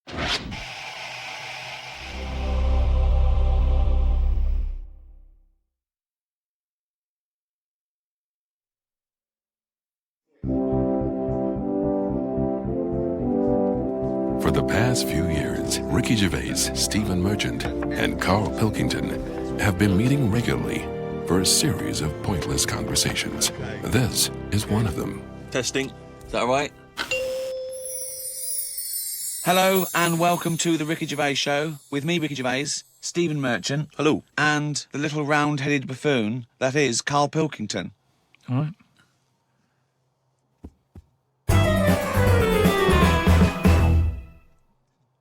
For the past few years, Ricky Gervais, Stephen Merchant, and Carl Pilkington have been meeting regularly for a series of pointless conversations. This is one of them. Testing. Is that all right? Hello and welcome to the Ricky Gervais Show with me, Ricky Gervais, Stephen Merchant. Hello. And the little round-headed buffoon that is Carl Pilkington. All right.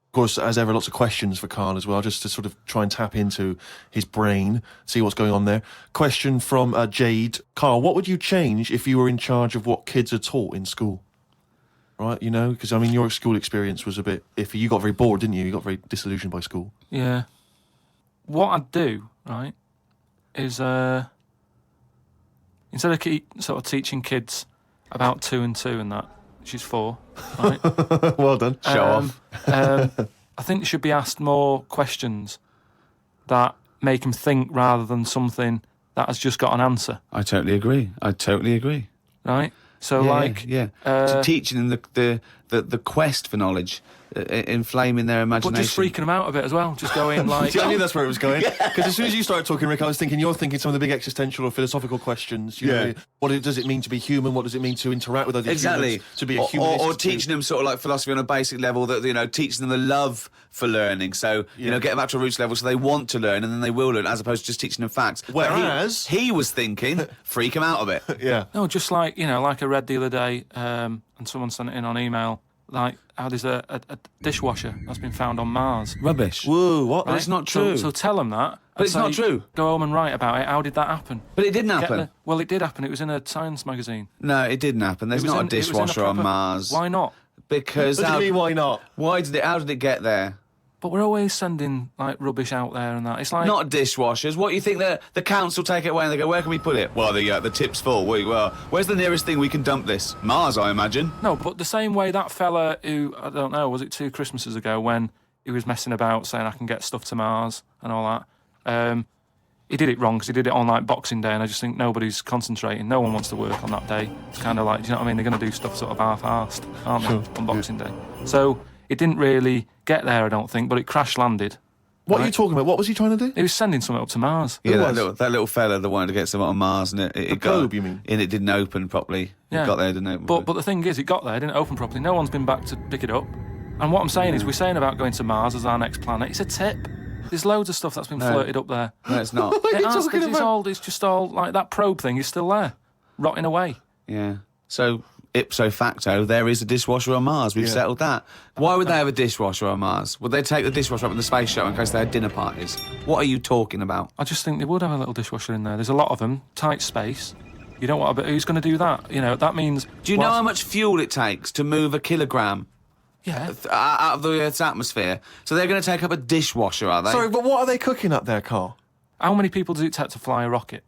Of course, as ever, lots of questions for Carl as well, just to sort of try and tap into his brain, see what's going on there. Question from Jade. Carl, what would you change if you were in charge of what kids are taught in school? Right, you know, because, I mean, your school experience was a bit iffy. You got very bored, didn't you? You got very disillusioned by school. Yeah. What I'd do, right, is instead of sort of teaching kids about 2 and 2 and that, she's 4, right? Well done. Show off. I think they should be asked more questions that make them think rather than something that has just got an answer. I totally agree. Right? So, So teaching them the quest for knowledge, inflaming their imagination. But just freaking them out a bit as well. Just going like... See, I knew that's where it was going. Because as soon as you started talking, Rick, I was thinking you're thinking some of the big existential or philosophical questions. You know, what does it mean to be human? What does it mean to interact with other humans? To be a humanist? Or teaching them sort of like philosophy on a basic level, that, you know, teaching them the love for learning. So, you know, get them back to a roots level so they want to learn and then they will learn, as opposed to just teaching them facts. Whereas... He was thinking, freak them out a bit. Yeah. No, just like, you know, like I read the other day, and someone sent it in on email, like how there's a dishwasher that's been found on Mars. Rubbish. Whoa, what? Right? It's not true. So tell them that. But it's not true. Go home and write about it. How did that happen? But it didn't happen. Well, it did happen. It was in a science magazine. No, it didn't happen. There's not a dishwasher on Mars. Why not? Because... What do you mean, why not? How did it get there? But we're always sending, like, rubbish out there and that. It's like... Not dishwashers. What, you think the council take it away and they go, where can we put it? Well, the tip's full. Well, where's the nearest thing we can dump this? Mars, I imagine. No, but the same way that fella who, I don't know, was it 2 Christmases ago, when he was messing about saying I can get stuff to Mars and all that, he did it wrong because he did it on, like, Boxing Day, and I just think nobody's concentrating. No one wants to work on that day. It's kind of like, do you know what I mean? They're going to do stuff sort of half-arsed, aren't they, on Boxing Day? So... it didn't really get there, I don't think, but it crash-landed. What are you talking about? What was he trying to do? He was sending something up to Mars. Yeah, that little fella that wanted to get something on Mars, and it got... probe, you mean? And it didn't open properly. Yeah. It got there, didn't open. But the thing is, it got there, didn't open properly. No one's been back to pick it up. And what I'm saying is, we're saying about going to Mars as our next planet. It's a tip. There's loads of stuff that's been flirted up there. No, it's not. What are you talking about? It's just all, like, that probe thing is still there, rotting away. Yeah. So... ipso facto, there is a dishwasher on Mars. We've settled that. Why would they have a dishwasher on Mars? Would they take the dishwasher up in the space shuttle in case they had dinner parties? What are you talking about? I just think they would have a little dishwasher in there. There's a lot of them, tight space. You don't want to... Who's going to do that? You know, that means... Do you know how much fuel it takes to move a kilogram out of the Earth's atmosphere? So they're going to take up a dishwasher, are they? Sorry, but what are they cooking up there, Carl? How many people does it take to fly a rocket?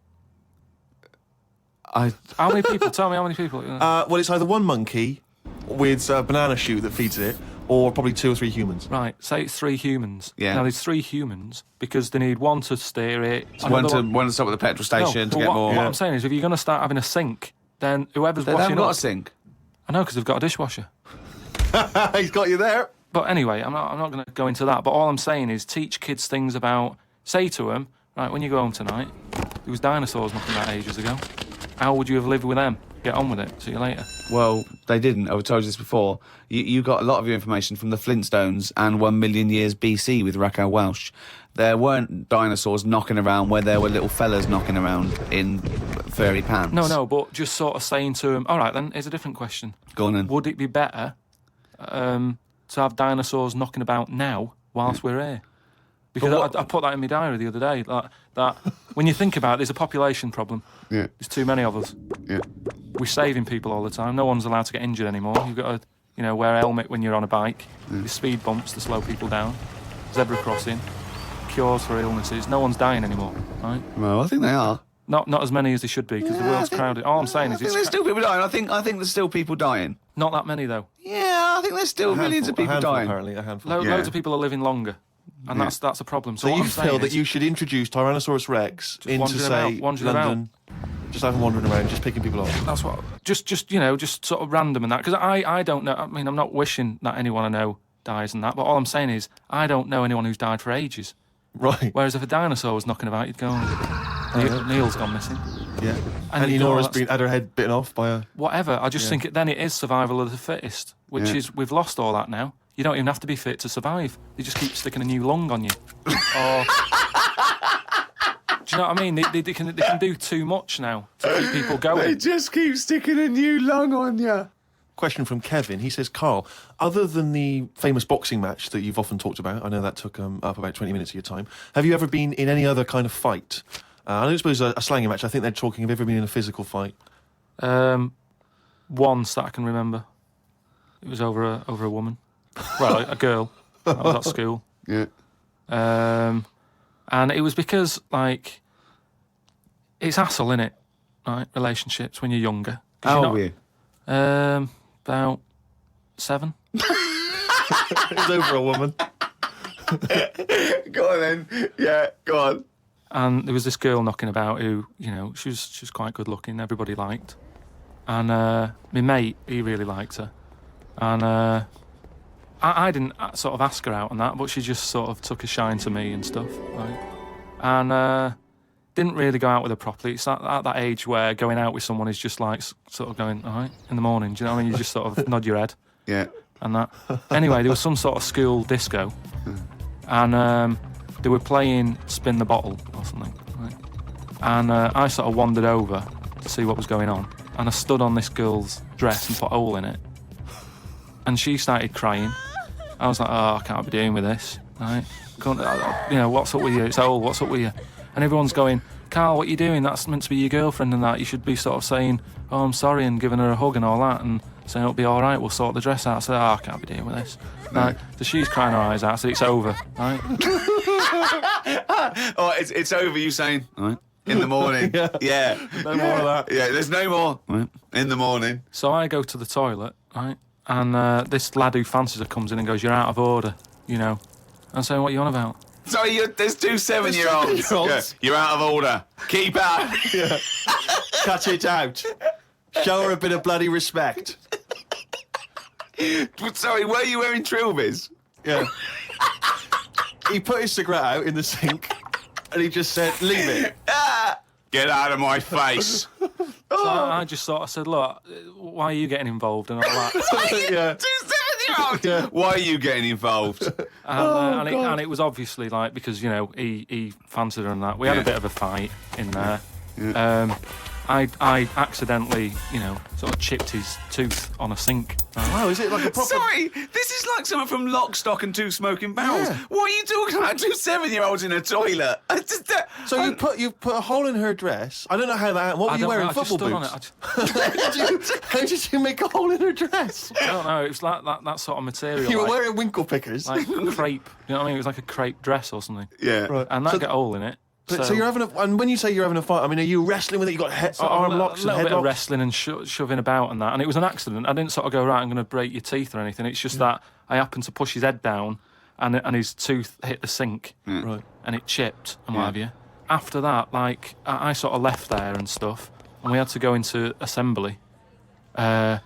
How many people? Tell me how many people. Well, it's either one monkey with a banana shoe that feeds it, or probably 2 or 3 humans. Right, say it's 3 humans. Yeah. Now, there's 3 humans because they need one to steer it. One to stop at the petrol station to get more... What I'm saying is, if you're going to start having a sink, then whoever's they washing haven't got up... a sink. I know, because they've got a dishwasher. He's got you there. But anyway, I'm not going to go into that. But all I'm saying is, teach kids things about... Say to them, right, when you go home tonight, there was dinosaurs knocking about ages ago. How would you have lived with them? Get on with it. See you later. Well, they didn't. I've told you this before. You got a lot of your information from the Flintstones and 1 million years BC with Raquel Welch. There weren't dinosaurs knocking around where there were little fellas knocking around in furry pants. No, but just sort of saying to them, all right, then, here's a different question. Go on then. Would it be better to have dinosaurs knocking about now whilst we're here? Because I put that in my diary the other day, that when you think about it, there's a population problem. Yeah. There's too many of us. Yeah. We're saving people all the time. No one's allowed to get injured anymore. You've got to, wear a helmet when you're on a bike. There's speed bumps to slow people down. Zebra crossing. Cures for illnesses. No one's dying anymore, right? Well, I think they are. Not as many as they should be, because the world's crowded. All I'm saying is... there's still people dying. I think there's still people dying. Not that many though. Yeah, I think there's still millions of people handful, dying. Apparently, a handful. Loads of people are living longer, and that's a problem. So what you I'm saying feel that is, you should introduce Tyrannosaurus Rex into, wandering say, about, wandering London? Just have him wandering around, just picking people off. That's what. Just sort of random and that, because I don't know. I mean, I'm not wishing that anyone I know dies and that, but all I'm saying is I don't know anyone who's died for ages. Right. Whereas if a dinosaur was knocking about, you'd go, Neil's gone missing. Yeah. And And Nora's had her head bitten off by a... Whatever. I just think then it is survival of the fittest, which is, we've lost all that now. You don't even have to be fit to survive. They just keep sticking a new lung on you. Or... Do you know what I mean? They can do too much now to keep people going. They just keep sticking a new lung on you. Question from Kevin. He says, Carl, other than the famous boxing match that you've often talked about, I know that took up about 20 minutes of your time, have you ever been in any other kind of fight? I don't suppose a slangy match. I think they're talking, have you ever been in a physical fight? Once that I can remember. It was over a woman. Well, a girl. I was at school. Yeah. And it was because, like, it's hassle, innit? Right? Relationships when you're younger. How old were you? About 7. It was over a woman. Go on then. Yeah, go on. And there was this girl knocking about who, she was quite good looking, everybody liked. And my mate, he really liked her. And I didn't sort of ask her out and that, but she just sort of took a shine to me and stuff. Right? And didn't really go out with her properly. It's at that age where going out with someone is just like sort of going, all right, in the morning. Do you know what I mean? You just sort of nod your head. Yeah. And that. Anyway, there was some sort of school disco. And they were playing Spin the Bottle or something. Right? And I sort of wandered over to see what was going on. And I stood on this girl's dress and put a hole in it. And she started crying. I was like, I can't be doing with this. Right? What's up with you? It's old, what's up with you? And everyone's going, Carl, what are you doing? That's meant to be your girlfriend and that. You should be sort of saying, oh, I'm sorry, and giving her a hug and all that, and saying it'll be all right, we'll sort the dress out. I said, I can't be dealing with this. Right? So she's crying her eyes out. I said, it's over. Right? Oh, it's over, you saying, all right, in the morning. Yeah. No more of that. Yeah, there's no more. Right. In the morning. So I go to the toilet, right? And this lad who fancies her comes in and goes, you're out of order, I'm saying, what are you on about? Sorry, there's 2 7-year-olds. Yeah, you're out of order. Keep out. Yeah. Cut it out. Show her a bit of bloody respect. Sorry, were you wearing trilbies? Yeah. He put his cigarette out in the sink and he just said, leave it. Get out of my face. So I just sort of said, look, why are you getting involved and all that? Yeah. 2 7-year-olds. Yeah. Why are you getting involved? And it was obviously like, because, he fancied her and that. We had a bit of a fight in there. Yeah. I accidentally, sort of chipped his tooth on a sink. Wow, is it like a proper... Sorry, this is like someone from Lock, Stock and Two Smoking Barrels. Yeah. What are you talking about? 2 7-year-olds in a toilet. So you put a hole in her dress. I don't know how that... What were you wearing, football boots? How did you make a hole in her dress? I don't know, it was like that sort of material. You were wearing winkle pickers. Like crepe, you know what I mean? It was like a crepe dress or something. Yeah. Right. And that got a hole in it. So you're having and when you say you're having a fight, I mean, are you wrestling with it? You got arm locks and a little head bit of locks? wrestling and shoving about and that, and it was an accident. I didn't sort of go, right, I'm going to break your teeth or anything. It's just that I happened to push his head down, and his tooth hit the sink, Right. and it chipped and what have you. After that, like I sort of left there and stuff, and we had to go into assembly, and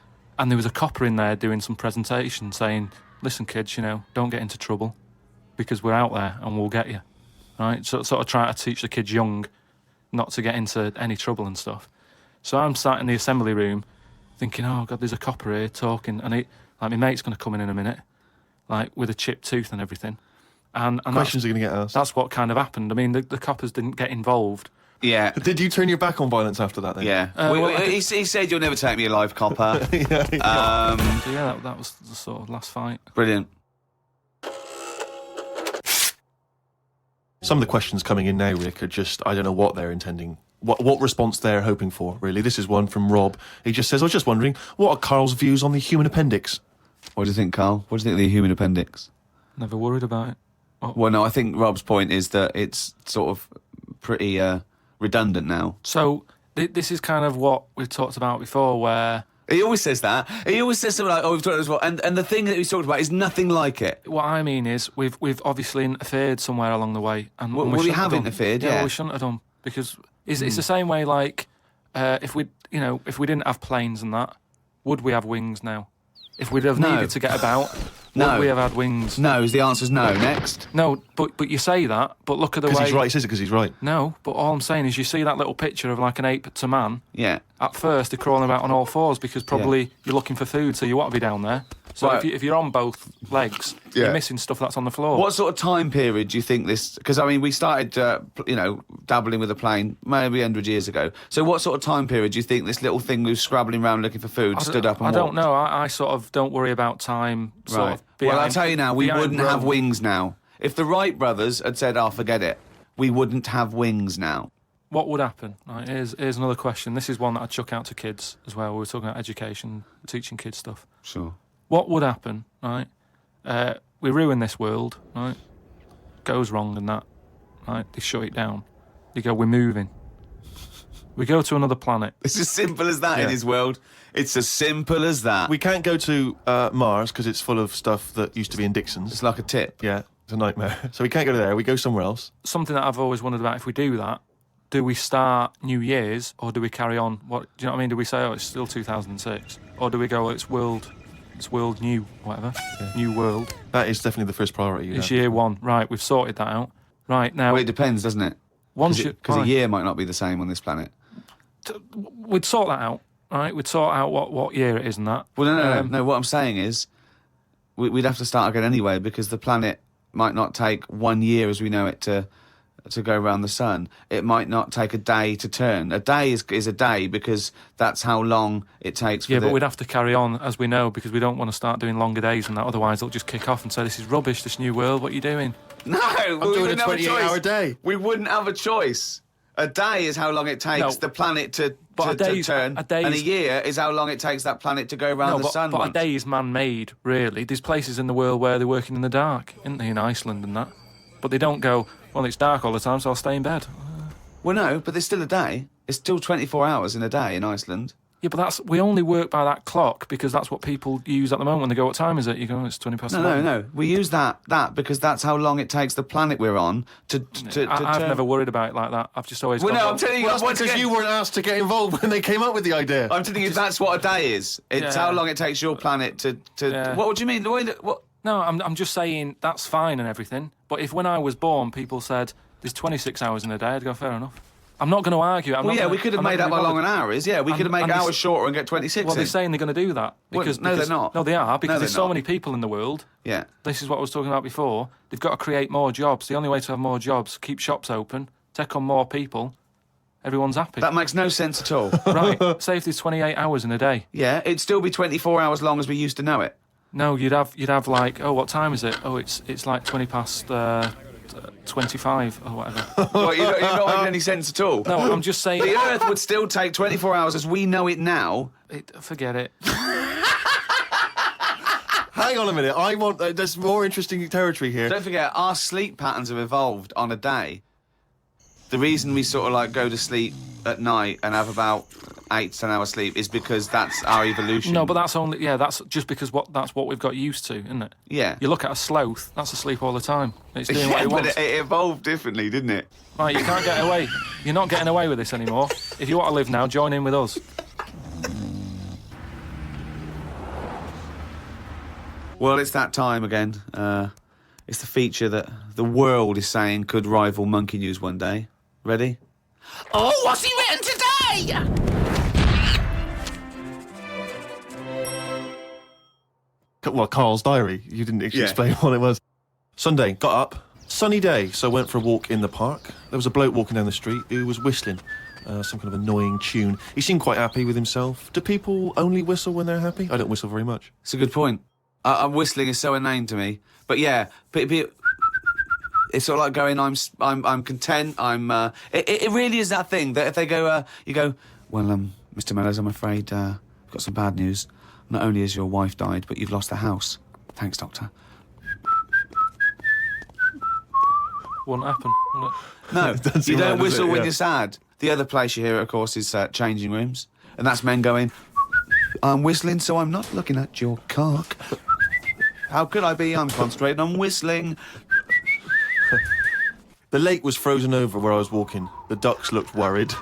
there was a copper in there doing some presentation saying, "Listen, kids, don't get into trouble, because we're out there and we'll get you." Right, so sort of trying to teach the kids young not to get into any trouble and stuff. So I'm sat in the assembly room thinking, oh God, there's a copper here talking, and my mate's going to come in a minute, like with a chipped tooth and everything. And Questions are going to get asked. That's what kind of happened. I mean, the coppers didn't get involved. Yeah. Did you turn your back on violence after that then? Yeah. He said, you'll never take me alive, copper. So yeah, that was the sort of last fight. Brilliant. Some of the questions coming in now, Rick, are just, I don't know what they're intending, what response they're hoping for, really. This is one from Rob. He just says, I was just wondering, what are Carl's views on the human appendix? What do you think, Carl? What do you think of the human appendix? Never worried about it. Well, no, I think Rob's point is that it's sort of pretty redundant now. So this is kind of what we've talked about before, where He always says that. He always says something like, "Oh, we've talked about this before," and the thing that he's talked about is nothing like it. What I mean is, we've obviously interfered somewhere along the way, and Well, and we shouldn't have done. interfered, Yeah, yeah. we shouldn't have done, because it's the same way. Like, if we didn't have planes and that, would we have wings now? If we'd have No. needed to get about, No. would we have had wings? No, the answer's no. Next. No, but you say that, but look at the Because way. he's right. He says it because he's right. No, but all I'm saying is, you see that little picture of like an ape to man. Yeah. At first, they're crawling about on all fours because probably you're looking for food, so you want to be down there. So Right. if you're on both legs, Yeah. you're missing stuff that's on the floor. What sort of time period do you think this? Because I mean, we started, dabbling with a plane maybe 100 years ago. So what sort of time period do you think this little thing who's scrabbling around looking for food stood up and I don't walked? know. I sort of don't worry about time. Sort Right. of Well, I'll behind- tell you now, we behind wouldn't have Rome. wings now. If the Wright brothers had said, "Oh, forget it," we wouldn't have wings now. What would happen? Right, here's another question. This is one that I'd chuck out to kids as well. We were talking about education, teaching kids stuff. Sure. What would happen, right? We ruin this world, right? Goes wrong and that, right? They shut it down. They go, we're moving. We go to another planet. It's as simple as that in Yeah. his world. It's as simple as that. We can't go to Mars because it's full of stuff that used to be in Dixon's. It's like a tip. Yeah, it's a nightmare. So we can't go there. We go somewhere else. Something that I've always wondered about, if we do that, do we start New Year's or do we carry on? What do you know what I mean? Do we say, oh, it's still 2006? Or do we go, it's world new, whatever, new world? That is definitely the first priority. It's year one. Right, we've sorted that out. Right, now, Well, it depends, doesn't it? once Because a year might not be the same on this planet. we'd sort that out, right? We'd sort out what year it is and that. Well, no. What I'm saying is, we'd have to start again anyway, because the planet might not take 1 year as we know it to go around the sun. It might not take a day to turn. A day is a day because that's how long it takes. For Yeah, but we'd have to carry on, as we know, because we don't want to start doing longer days and that. Otherwise, they'll just kick off and say, this is rubbish, this new world, what are you doing? No, I'm doing a 28-hour day. We wouldn't have a choice. A day is how long it takes No. the planet to But turn, and a is- year is how long it takes that planet to go around the sun but a once. day is man-made, really. There's places in the world where they're working in the dark, isn't there, in Iceland and that? But they don't go, well, it's dark all the time, so I'll stay in bed. Well, no, but there's still a day. It's still 24 hours in a day in Iceland. Yeah, but we only work by that clock because that's what people use at the moment when they go, what time is it? You go, oh, it's 20 past 11. No. We use that because that's how long it takes the planet we're on to I've turn. never worried about it like that. I've just always Well, gone, no, well, I'm telling you, Well, that's once because again, you weren't asked to get involved when they came up with the idea. I'm telling you, that's what a day is. It's Yeah. how long it takes your planet to. Yeah. What would you mean? The way that what? No, I'm just saying that's fine and everything. But if when I was born, people said there's 26 hours in a day, I'd go, fair enough. I'm not going to argue. Well, yeah, we could have made up how long an hour is. Yeah, we could have made and hours shorter and get 26 Well, in. they're saying they're going to do that. Well, no, they're not. No, they are, because No, there's they're so not. many people in the world. Yeah. This is what I was talking about before. They've got to create more jobs. The only way to have more jobs, keep shops open, take on more people. Everyone's happy. That makes no sense at all. Right. Say if there's 28 hours in a day. Yeah, it'd still be 24 hours long as we used to know it. No, you'd have like, oh, what time is it? Oh, it's like 20 past 25 or whatever. Well, you're not making any sense at all. No, I'm just saying. The Earth would still take 24 hours as we know it now. Forget it. Hang on a minute. I want. There's more interesting territory here. Don't forget, our sleep patterns have evolved on a day. The reason we sort of like go to sleep at night and have about 8 to 10 hours sleep is because that's our evolution. No, but that's just because that's what we've got used to, isn't it? Yeah. You look at a sloth, that's asleep all the time. It's doing what Yeah, it but wants. it evolved differently, didn't it? Right, you can't get away. You're not getting away with this anymore. If you want to live now, join in with us. Well, it's that time again. It's the feature that the world is saying could rival Monkey News one day. Ready? Oh, what's he written today? Well, Carl's diary. You didn't actually explain what it was. Sunday, got up. Sunny day, so went for a walk in the park. There was a bloke walking down the street who was whistling some kind of annoying tune. He seemed quite happy with himself. Do people only whistle when they're happy? I don't whistle very much. It's a good point. Whistling is so inane to me. But yeah, it's sort of like going, I'm content. It really is that thing that if they go, you go, well, Mr. Meadows, I'm afraid I've got some bad news. Not only has your wife died, but you've lost the house. Thanks, Doctor. Wouldn't happen. Would it? No, Doesn't you seem don't right, does whistle it? when Yeah. you're sad. The other place you hear it, of course, is changing rooms. And that's men going... I'm whistling, so I'm not looking at your cock. How could I be? I'm concentrating on whistling. The lake was frozen over where I was walking. The ducks looked worried.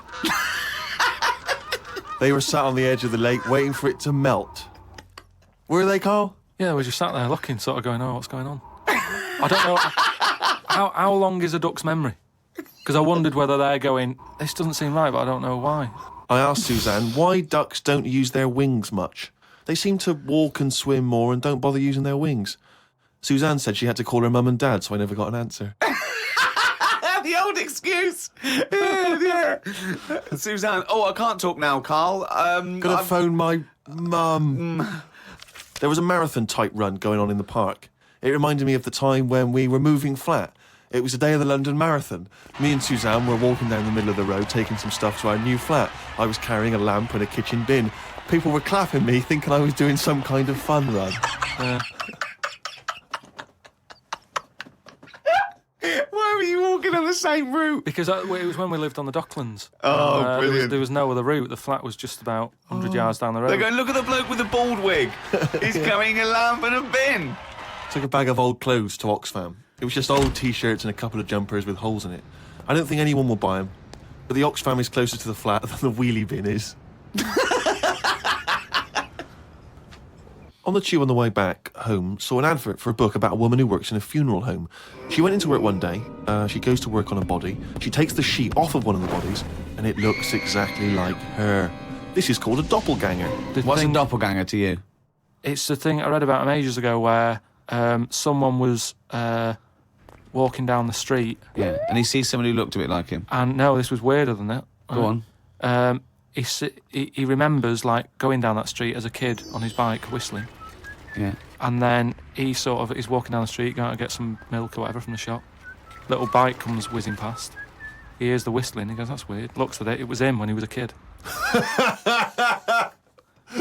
They were sat on the edge of the lake waiting for it to melt. Were they, Carl? Yeah, we just sat there looking, sort of going, oh, what's going on? I don't know. How long is a duck's memory? Because I wondered whether they're going, this doesn't seem right, but I don't know why. I asked Suzanne why ducks don't use their wings much. They seem to walk and swim more and don't bother using their wings. Suzanne said she had to call her mum and dad, so I never got an answer. The old excuse. Yeah. Suzanne. Oh, I can't talk now, Carl. Gotta phone my mum. There was a marathon-type run going on in the park. It reminded me of the time when we were moving flat. It was the day of the London Marathon. Me and Suzanne were walking down the middle of the road, taking some stuff to our new flat. I was carrying a lamp and a kitchen bin. People were clapping me, thinking I was doing some kind of fun run. Why were you walking on the same route? Because it was when we lived on the Docklands. Oh, brilliant. There was no other route. The flat was just about 100 yards down the road. They're going, look at the bloke with the bald wig. He's carrying a lamp and a bin. Took a bag of old clothes to Oxfam. It was just old T-shirts and a couple of jumpers with holes in it. I don't think anyone will buy them, but the Oxfam is closer to the flat than the wheelie bin is. On the tube on the way back home, saw an advert for a book about a woman who works in a funeral home. She went into work one day, she goes to work on a body, she takes the sheet off of one of the bodies, and it looks exactly like her. This is called a doppelganger. What's a doppelganger to you? It's the thing I read about him ages ago where someone was walking down the street. Yeah, and he sees someone who looked a bit like him. And no, this was weirder than that. Go on. He remembers, like, going down that street as a kid on his bike, whistling. Yeah. And then he's walking down the street, going to get some milk or whatever from the shop. Little bike comes whizzing past. He hears the whistling. He goes, that's weird. Looks at it. It was him when he was a kid. So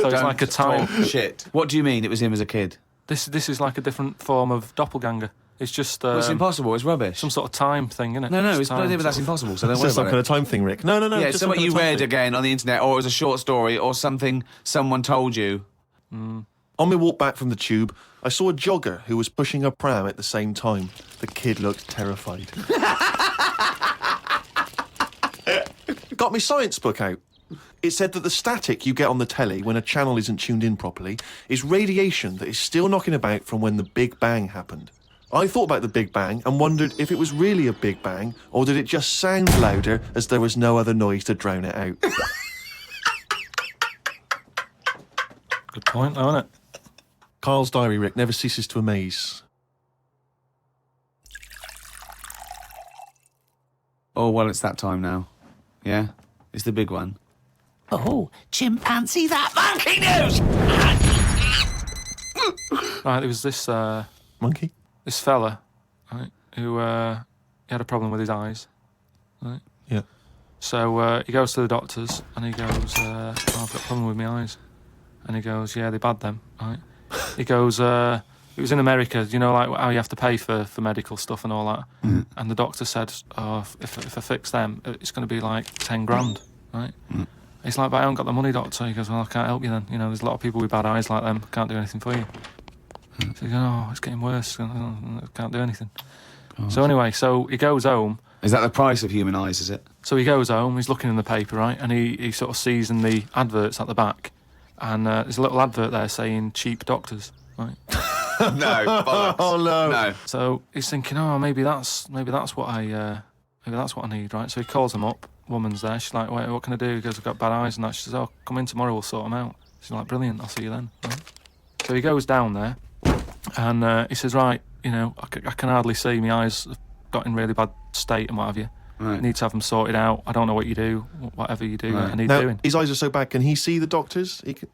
it's like a time. Shit. What do you mean it was him as a kid? This is like a different form of doppelganger. It's just... Well, it's impossible. It's rubbish. Some sort of time thing, isn't it? No, Just it's not even that's impossible, so don't It's worry just some about kind it. of time thing, Rick. No. Yeah, just so what some you kind of time read thing. again on the internet, or it was a short story, or something someone told you. On my walk back from the tube, I saw a jogger who was pushing a pram at the same time. The kid looked terrified. Got my science book out. It said that the static you get on the telly when a channel isn't tuned in properly is radiation that is still knocking about from when the Big Bang happened. I thought about the Big Bang and wondered if it was really a Big Bang or did it just sound louder as there was no other noise to drown it out. Good point, though, isn't it? Carl's diary, Rick, never ceases to amaze. Oh, well, it's that time now. Yeah? It's the big one. Oh, chimpanzee that monkey news! Right, there was this Monkey? this fella, right, who he had a problem with his eyes, right? Yeah. So he goes to the doctors and he goes, oh, I've got a problem with my eyes. And he goes, yeah, they're bad then, right? He goes, it was in America, you know, like how you have to pay for medical stuff and all that. Mm. And the doctor said, oh, if I fix them, it's going to be like 10 grand, right? Mm. He's like, but I haven't got the money, doctor. He goes, well, I can't help you then. You know, there's a lot of people with bad eyes like them. Can't do anything for you. So he goes, oh, it's getting worse. I can't do anything. So anyway, so he goes home. Is that the price of human eyes, is it? So he goes home, he's looking in the paper, right? And he sort of sees in the adverts at the back. And there's a little advert there saying cheap doctors, right? No, bollocks. Oh, no. No. So he's thinking, oh, maybe that's what I need, right? So he calls them up. Woman's there. She's like, wait, what can I do? He goes, I've got bad eyes and that. She says, oh, come in tomorrow, we'll sort them out. She's like, brilliant, I'll see you then. Right? So he goes down there and he says, right, you know, I can hardly see. My eyes have got in really bad state and what have you. Right. I need to have them sorted out. I don't know what you do. Whatever you do, Right. I need Now, doing. his eyes are so bad, can he see the doctors? He can...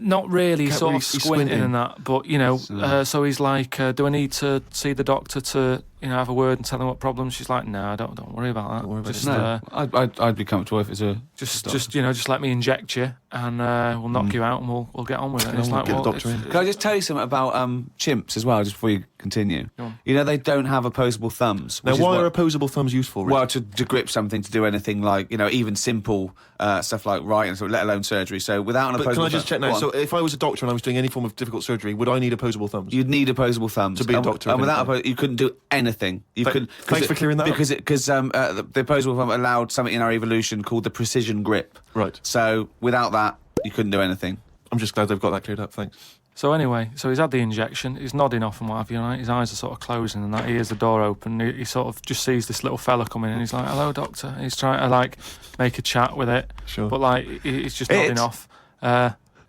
Not really, Can't sort really- of he's squinting squinting. and that. But, you know, so he's like, do I need to see the doctor to, you know, have a word and tell him what problems? She's like, no, don't worry about that. Don't worry about just, No, I'd be comfortable if it's a... just you know, just let me inject you and we'll knock you out and we'll get on with it. And it's on, like, get the well, doctor in. Can I just tell you something about chimps as well, just before you continue? Go on. You know, they don't have opposable thumbs. Now, which is why what- are opposable thumbs useful, Rick? Well, to grip something, to do anything like, you know, even simple stuff like writing, so let alone surgery. So without an But opposable can I just check now. Go on. So if I was a doctor and I was doing any form of difficult surgery, would I need opposable thumbs? You'd need opposable thumbs To be a doctor, and without eventually. you couldn't do anything. You couldn't. Thanks for clearing that up. Because the opposable thumb allowed something in our evolution called the precision grip. Right. So without that, you couldn't do anything. I'm just glad they've got that cleared up. Thanks. So anyway, so he's had the injection, he's nodding off and what have you, right? His eyes are sort of closing and that. He hears the door open, he sort of just sees this little fella coming in, he's like, hello, doctor. And he's trying to, like, make a chat with it. Sure. But, like, he's just nodding off.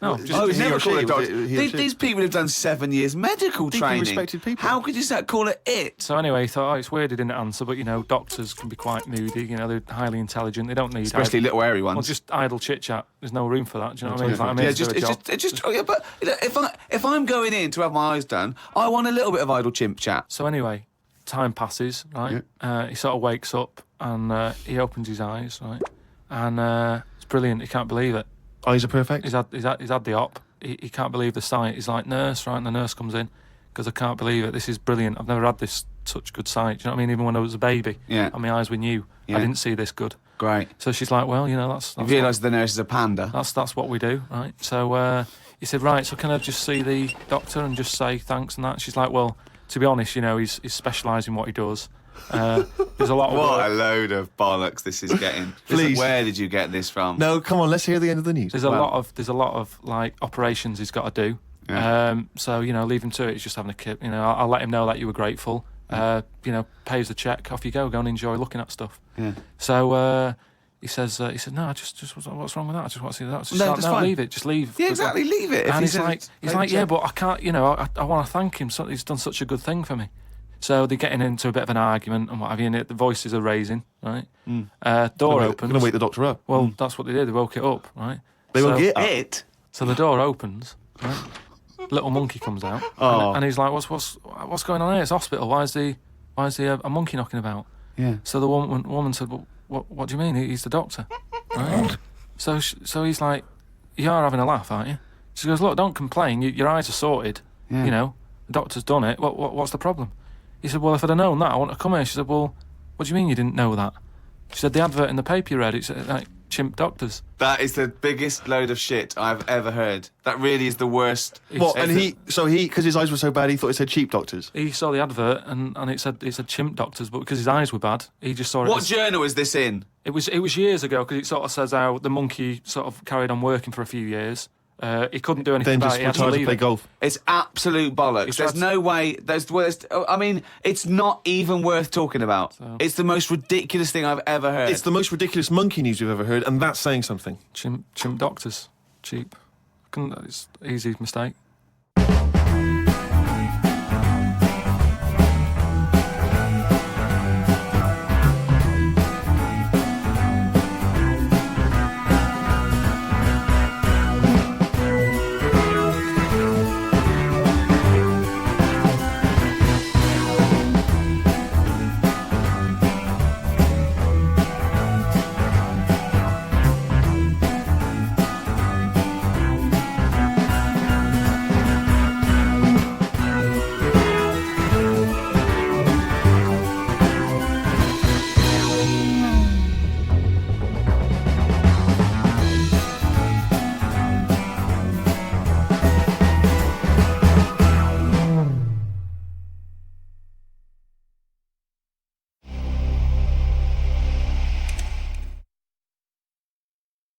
No, just... Oh, he never or call she, it doctor. was it he or she? These people have done 7 years medical Deeply training. respected people. How could you call it it? So anyway, he thought, it's weird he didn't answer, but, you know, doctors can be quite moody, you know, they're highly intelligent, they don't need... Especially little hairy ones. Well, just idle chit-chat. There's no room for that, do you know what I mean? It's like, I'm Yeah, here to do a job. it's just. Yeah, but you know, if I'm going in to have my eyes done, I want a little bit of idle chimp chat. So anyway, time passes, right? He sort of wakes up and he opens his eyes, right? And it's brilliant. He can't believe it. Eyes are perfect. He's had the op. He can't believe the sight. He's like, nurse, right? And the nurse comes in because I can't believe it. This is brilliant. I've never had this such good sight. Do you know what I mean? Even when I was a baby, Yeah. and my eyes were new, Yeah. I didn't see this good. Great. So she's like, well, you know, that's You realise the nurse is a panda. that's what we do, right? So he said, right, so can I just see the doctor and just say thanks and that? She's like, well, to be honest, you know, he's specialised in what he does. There's a lot of What a work. load of bollocks this is getting. Please. Where did you get this from? No, come on, let's hear the end of the news. There's a lot of like operations he's got to do. Yeah. So you know, leave him to it. He's just having a kip. You know, I'll let him know that you were grateful. You know, pays the check. Off you go. Go and enjoy looking at stuff. Yeah. So he said, no, just what's wrong with that? I just want to see that. She's No, like, that's no, fine. leave it. Just leave. Yeah, exactly. Leave it. If And he's says- like, yeah, but I can't. You know, I want to thank him. So he's done such a good thing for me. So they're getting into a bit of an argument and what have you. And the voices are raising, right? Door opens. Going to wake the doctor up. Well, that's what they did. They woke it up, right? They so, woke it up. It. So the door opens, right? Little monkey comes out, and he's like, "What's going on here? It's hospital. Why is a monkey knocking about?" Yeah. So the woman said, "Well, what do you mean? He's the doctor, right?" so he's like, "You are having a laugh, aren't you?" She goes, "Look, don't complain. Your eyes are sorted. Yeah. You know, the doctor's done it. What's the problem?" He said, "Well, if I'd have known that, I wouldn't have come here." She said, "Well, what do you mean you didn't know that?" She said, "The advert in the paper you read, it's like chimp doctors." That is the biggest load of shit I've ever heard. That really is the worst. What? And because his eyes were so bad, he thought it said cheap doctors. He saw the advert and it said chimp doctors, but because his eyes were bad, he just saw it. What journal is this in? It was years ago because it sort of says how the monkey sort of carried on working for a few years. He couldn't do anything Then about just it. He had to retired to leave play it. golf. It's absolute bollocks. It's There's abs- no way. I mean, it's not even worth talking about. It's the most ridiculous thing I've ever heard. It's the most ridiculous monkey news we've ever heard, and that's saying something. Chimp doctors, cheap. It's easy mistake.